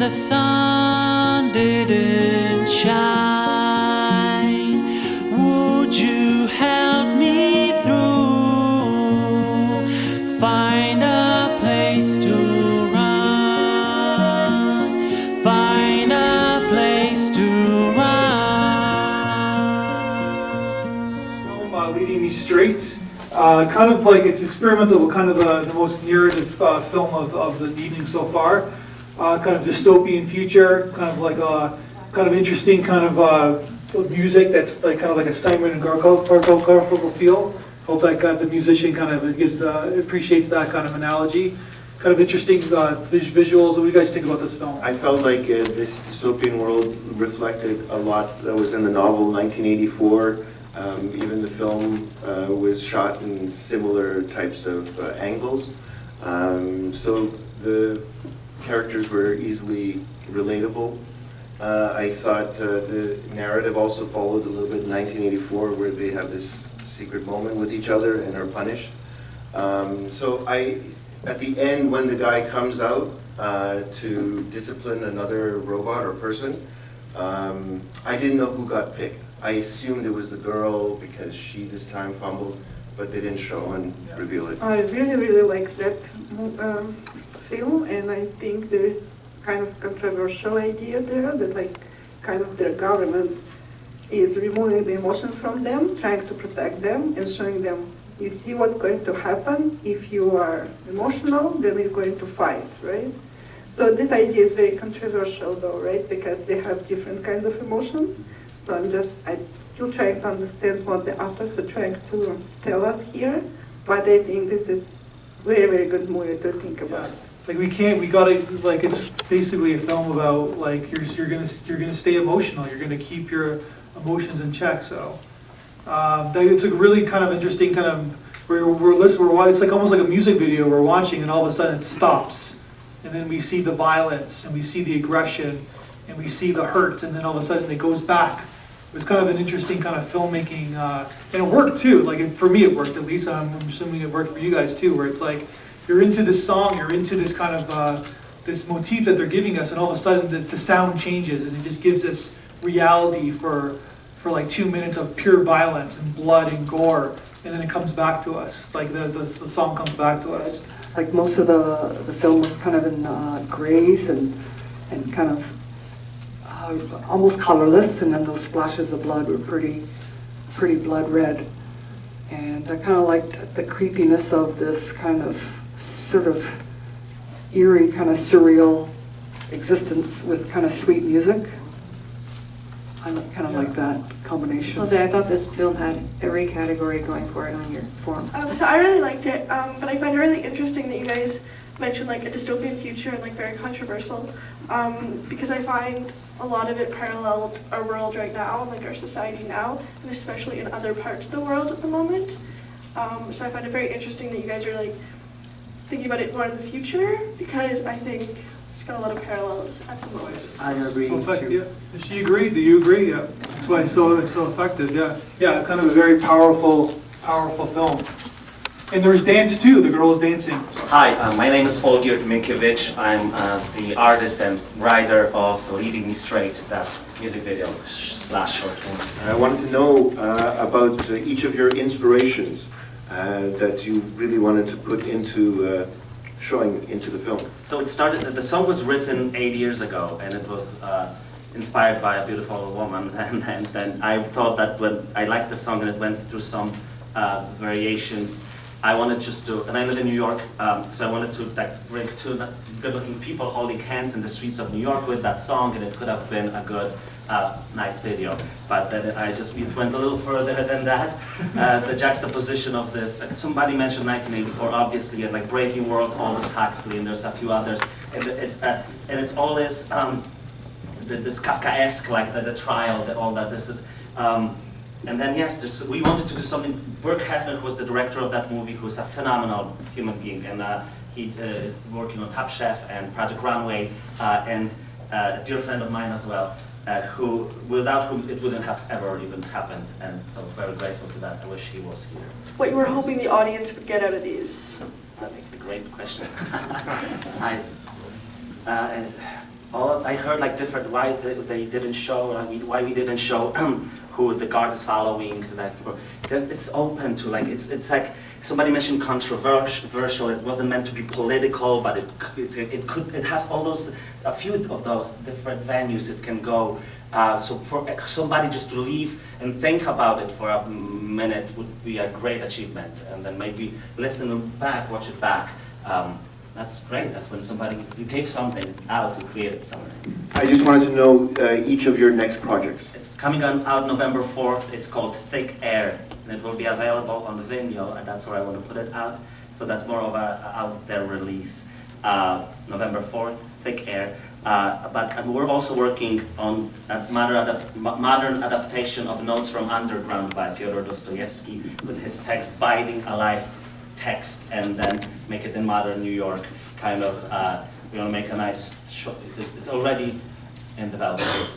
the sun didn't shine, would you help me through? Find a place to run, find a place to run. Leading These Straights, kind of like it's experimental, but kind of the most narrative film of the evening so far. Kind of dystopian future, kind of like kind of interesting kind of music that's like kind of like a Simon and Garfunkel feel. Hope that the musician kind of gives appreciates that kind of analogy. Kind of interesting visuals. What do you guys think about this film? I felt like this dystopian world reflected a lot that was in the novel 1984. Even the film was shot in similar types of angles. So the characters were easily relatable. I thought the narrative also followed a little bit 1984, where they have this secret moment with each other and are punished. So at the end, when the guy comes out to discipline another robot or person, I didn't know who got picked. I assumed it was the girl because she this time fumbled, but they didn't show and reveal it. I really like that film, and I think there is kind of controversial idea there that like kind of their government is removing the emotions from them, trying to protect them and showing them, you see what's going to happen if you are emotional, then you're going to fight, right? So this idea is very controversial though, right? Because they have different kinds of emotions. So I'm still trying to understand what the authors are trying to tell us here, but I think this is very good movie to think about. Like we gotta, like it's basically a film about like you're gonna stay emotional. You're gonna keep your emotions in check. So it's a really kind of interesting kind of we're listening. It's like almost like a music video we're watching, and all of a sudden it stops, and then we see the violence and we see the aggression and we see the hurt, and then all of a sudden it goes back. It was kind of an interesting kind of filmmaking, and it worked too. Like for me, it worked at least. I'm assuming it worked for you guys too, where it's like you're into this song, you're into this kind of this motif that they're giving us, and all of a sudden the sound changes, and it just gives us reality for like 2 minutes of pure violence and blood and gore, and then it comes back to us. Like the song comes back to us. Like most of the film was kind of in grays and kind of almost colorless, and then those splashes of blood were pretty blood red. And I kind of liked the creepiness of this kind of sort of eerie, kind of surreal existence with kind of sweet music. I kind of like that combination. Jose, I thought this film had every category going for it on your form. So I really liked it, but I find it really interesting that you guys mentioned like a dystopian future and like very controversial, because I find a lot of it paralleled our world right now, like our society now, and especially in other parts of the world at the moment. So I find it very interesting that you guys are like thinking about it more in the future, because I think it's got a lot of parallels at the moment. I agree. Yeah. Does she agree? Do you agree? Yeah. That's why it's so effective. Yeah. Yeah. Kind of a very powerful film. And there's dance too. The girl is dancing. Hi, my name is Olgierd Minkiewicz. I'm the artist and writer of Leading Me Straight, that music video / short film. I wanted to know about each of your inspirations that you really wanted to put into showing into the film. So it started, the song was written 8 years ago, and it was inspired by a beautiful woman, and then I thought that when I liked the song and it went through some variations, I wanted just to, and I live in New York, so I wanted to like bring two good-looking people holding hands in the streets of New York with that song, and it could have been a good, nice video. But then it went a little further than that. The juxtaposition of this, somebody mentioned 1984, obviously, and like Brave New World, Aldous Huxley, and there's a few others, and it's all this this Kafkaesque, like the trial, all that. This is. And then yes, we wanted to do something. Burke Hefner was the director of that movie, who's a phenomenal human being, and he is working on Top Chef and Project Runway, and a dear friend of mine as well, without whom it wouldn't have ever even happened, and so very grateful to that. I wish he was here. What you were hoping the audience would get out of these? That's a great question. I heard like different why they didn't show. I mean, why we didn't show who the guard is following. Like it's open to like it's like somebody mentioned controversial. It wasn't meant to be political, but it has all those a few of those different venues it can go. So for somebody just to leave and think about it for a minute would be a great achievement, and then maybe listen back, watch it back. That's great. That's when you gave something out, you created something. I just wanted to know each of your next projects. It's coming out November 4th. It's called Thick Air, and it will be available on the Vimeo, and that's where I want to put it out. So that's more of a out there release. November 4th, Thick Air. But we're also working on a modern adaptation of Notes from Underground by Fyodor Dostoevsky, with his text Biting Alive text, and then make it in modern New York, kind of, we want to make a nice show. It's already in development.